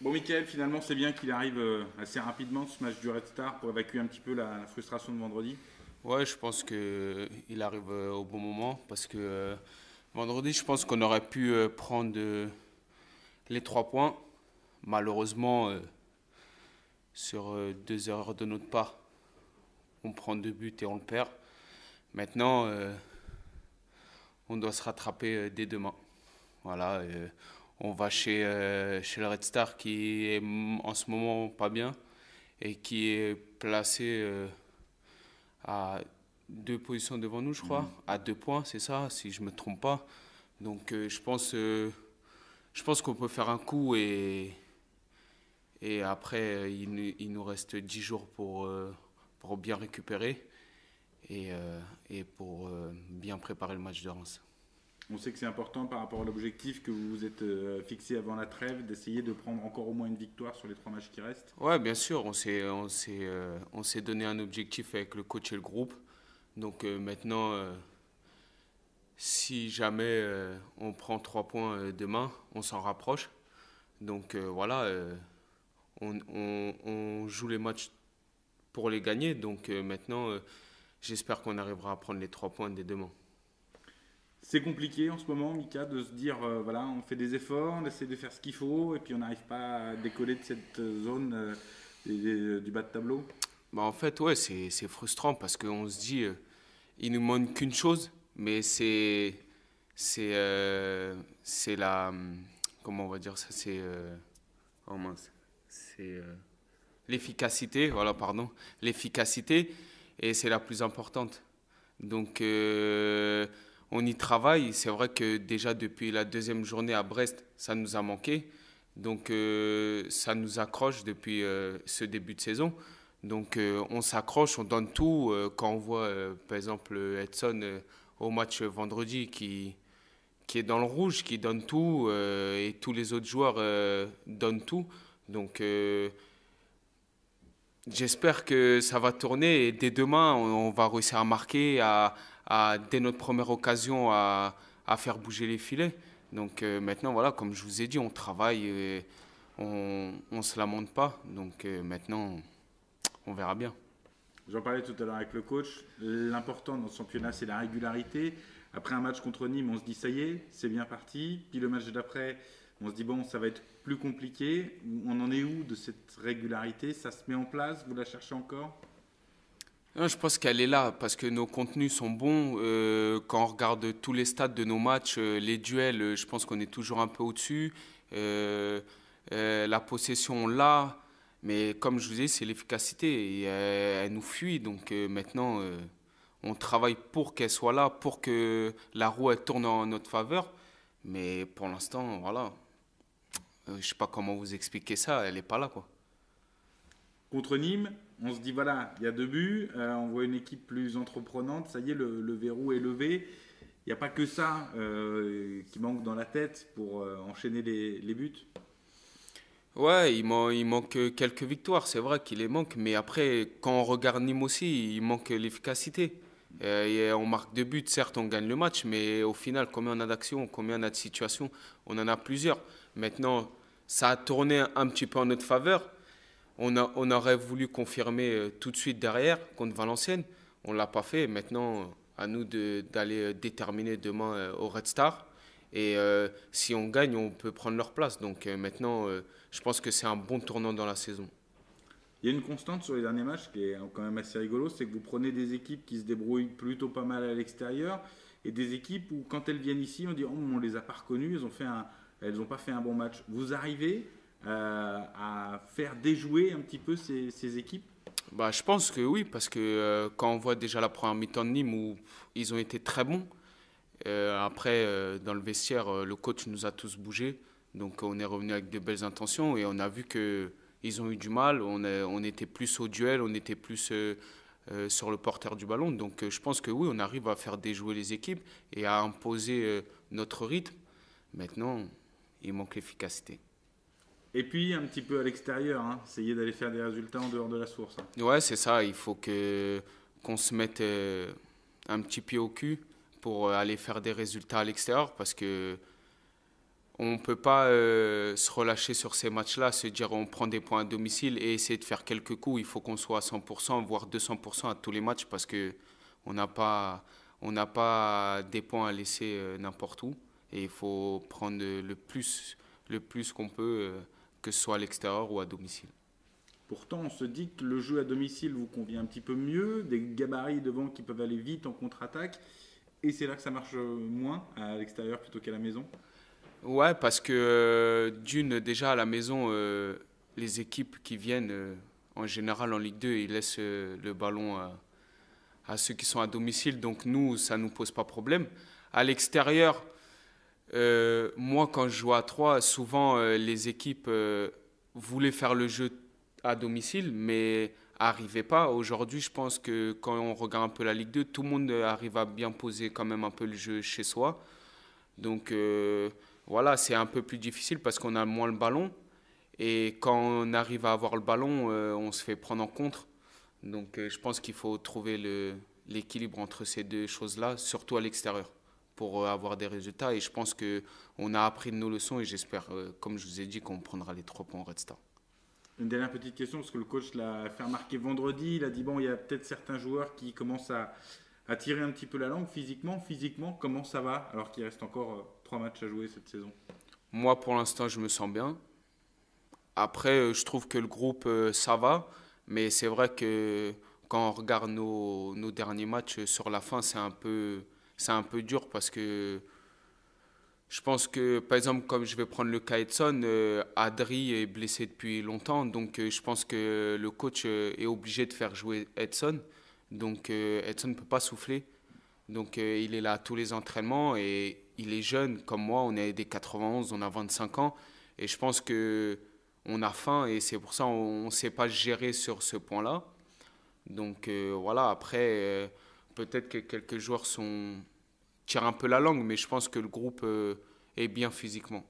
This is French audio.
Bon, Mickaël, finalement, c'est bien qu'il arrive assez rapidement ce match du Red Star pour évacuer un petit peu la frustration de vendredi. Ouais, je pense que il arrive au bon moment parce que vendredi, je pense qu'on aurait pu prendre les 3 points. Malheureusement, sur 2 erreurs de notre part, on prend 2 buts et on le perd. Maintenant, on doit se rattraper dès demain. Voilà, on va chez le Red Star qui est en ce moment pas bien et qui est placé à 2 positions devant nous, je crois, Mhm. à 2 points, c'est ça, si je me trompe pas. Donc je pense qu'on peut faire un coup et après il nous reste 10 jours pour bien récupérer et pour bien préparer le match de Reims. On sait que c'est important par rapport à l'objectif que vous vous êtes fixé avant la trêve, d'essayer de prendre encore au moins une victoire sur les 3 matchs qui restent. Ouais, bien sûr, on s'est donné un objectif avec le coach et le groupe. Donc maintenant, si jamais on prend 3 points demain, on s'en rapproche. Donc voilà, on joue les matchs pour les gagner. Donc maintenant, j'espère qu'on arrivera à prendre les 3 points dès demain. C'est compliqué en ce moment, Mika, de se dire, voilà, on fait des efforts, on essaie de faire ce qu'il faut, et puis on n'arrive pas à décoller de cette zone du bas de tableau. Bah, en fait, ouais, c'est frustrant parce qu'on se dit, il nous manque qu'une chose, mais c'est la, comment on va dire ça, oh mince, c'est l'efficacité, voilà, pardon, l'efficacité, et c'est la plus importante. Donc, on y travaille. C'est vrai que déjà depuis la deuxième journée à Brest, ça nous a manqué. Donc, ça nous accroche depuis ce début de saison. Donc, on s'accroche, on donne tout. Quand on voit, par exemple, Edson au match vendredi qui est dans le rouge, qui donne tout, et tous les autres joueurs donnent tout. Donc, j'espère que ça va tourner et dès demain, on va réussir à marquer, dès notre première occasion, à faire bouger les filets. Donc maintenant, voilà, comme je vous ai dit, on travaille, et on se lamente pas. Donc maintenant, on verra bien. J'en parlais tout à l'heure avec le coach. L'important dans ce championnat, c'est la régularité. Après un match contre Nîmes, on se dit ça y est, c'est bien parti. Puis le match d'après, on se dit bon, ça va être plus compliqué. On en est où de cette régularité? Ça se met en place? Vous la cherchez encore? Non, je pense qu'elle est là parce que nos contenus sont bons. Quand on regarde tous les stats de nos matchs, les duels, je pense qu'on est toujours un peu au-dessus. Euh, la possession, là. Mais comme je vous ai dit, c'est l'efficacité. Et, elle nous fuit. Donc maintenant, on travaille pour qu'elle soit là, pour que la roue elle tourne en notre faveur. Mais pour l'instant, voilà. Je sais pas comment vous expliquer ça. Elle n'est pas là, quoi. Contre Nîmes, on se dit voilà, il y a 2 buts, on voit une équipe plus entreprenante, ça y est, le verrou est levé. Il n'y a pas que ça qui manque dans la tête pour enchaîner les buts. Ouais, il manque quelques victoires, c'est vrai qu'il les manque, mais après, quand on regarde Nîmes aussi, il manque l'efficacité. Et on marque 2 buts, certes, on gagne le match, mais au final, combien on a d'actions, combien on a de situations? On en a plusieurs. Maintenant, ça a tourné un petit peu en notre faveur. On aurait voulu confirmer tout de suite derrière contre Valenciennes. On ne l'a pas fait. Maintenant, à nous d'aller déterminer demain au Red Star. Et si on gagne, on peut prendre leur place. Donc maintenant, je pense que c'est un bon tournant dans la saison. Il y a une constante sur les derniers matchs qui est quand même assez rigolo, c'est que vous prenez des équipes qui se débrouillent plutôt pas mal à l'extérieur et des équipes où quand elles viennent ici, on dit oh, on les a pas reconnues, elles n'ont pas fait un bon match. Vous arrivez à faire déjouer un petit peu ces équipes? Bah, je pense que oui, parce que quand on voit déjà la première mi-temps de Nîmes où ils ont été très bons, après, dans le vestiaire, le coach nous a tous bougés. Donc on est revenu avec de belles intentions et on a vu que ils ont eu du mal. On était plus au duel, on était plus sur le porteur du ballon. Donc je pense que oui, on arrive à faire déjouer les équipes et à imposer notre rythme. Maintenant, il manque l'efficacité. Et puis un petit peu à l'extérieur, hein, essayer d'aller faire des résultats en dehors de la source, hein. Ouais, c'est ça. Il faut que qu'on se mette un petit pied au cul pour aller faire des résultats à l'extérieur parce que on ne peut pas se relâcher sur ces matchs-là, se dire on prend des points à domicile et essayer de faire quelques coups. Il faut qu'on soit à 100%, voire 200% à tous les matchs parce qu'on on n'a pas des points à laisser n'importe où. Et il faut prendre le plus qu'on peut, que ce soit à l'extérieur ou à domicile. Pourtant, on se dit que le jeu à domicile vous convient un petit peu mieux, des gabarits devant qui peuvent aller vite en contre-attaque, et c'est là que ça marche moins à l'extérieur plutôt qu'à la maison. Ouais, parce que déjà à la maison, les équipes qui viennent en général en Ligue 2, ils laissent le ballon à ceux qui sont à domicile. Donc nous, ça ne nous pose pas problème. À l'extérieur, moi quand je joue à 3, souvent les équipes voulaient faire le jeu à domicile, mais n'arrivaient pas. Aujourd'hui, je pense que quand on regarde un peu la Ligue 2, tout le monde arrive à bien poser quand même un peu le jeu chez soi. Donc voilà, c'est un peu plus difficile parce qu'on a moins le ballon. Et quand on arrive à avoir le ballon, on se fait prendre en contre. Donc je pense qu'il faut trouver l'équilibre entre ces deux choses-là, surtout à l'extérieur, pour avoir des résultats. Et je pense qu'on a appris de nos leçons et j'espère, comme je vous ai dit, qu'on prendra les 3 points au Red Star. Une dernière petite question, parce que le coach l'a fait remarquer vendredi. Il a dit, bon, il y a peut-être certains joueurs qui commencent à tirer un petit peu la langue physiquement. Physiquement, comment ça va alors qu'il reste encore 3 matchs à jouer cette saison? Moi, pour l'instant, je me sens bien. Après, je trouve que le groupe, ça va. Mais c'est vrai que quand on regarde nos derniers matchs sur la fin, c'est un peu dur parce que je pense que, par exemple, comme je vais prendre le cas Edson, Adri est blessé depuis longtemps. Donc, je pense que le coach est obligé de faire jouer Edson. Donc, Edson ne peut pas souffler. Donc, il est là à tous les entraînements et il est jeune comme moi. On est des 91, on a 25 ans. Et je pense que on a faim et c'est pour ça qu'on ne sait pas gérer sur ce point-là. Donc, voilà, après, peut-être que quelques joueurs tirent un peu la langue, mais je pense que le groupe est bien physiquement.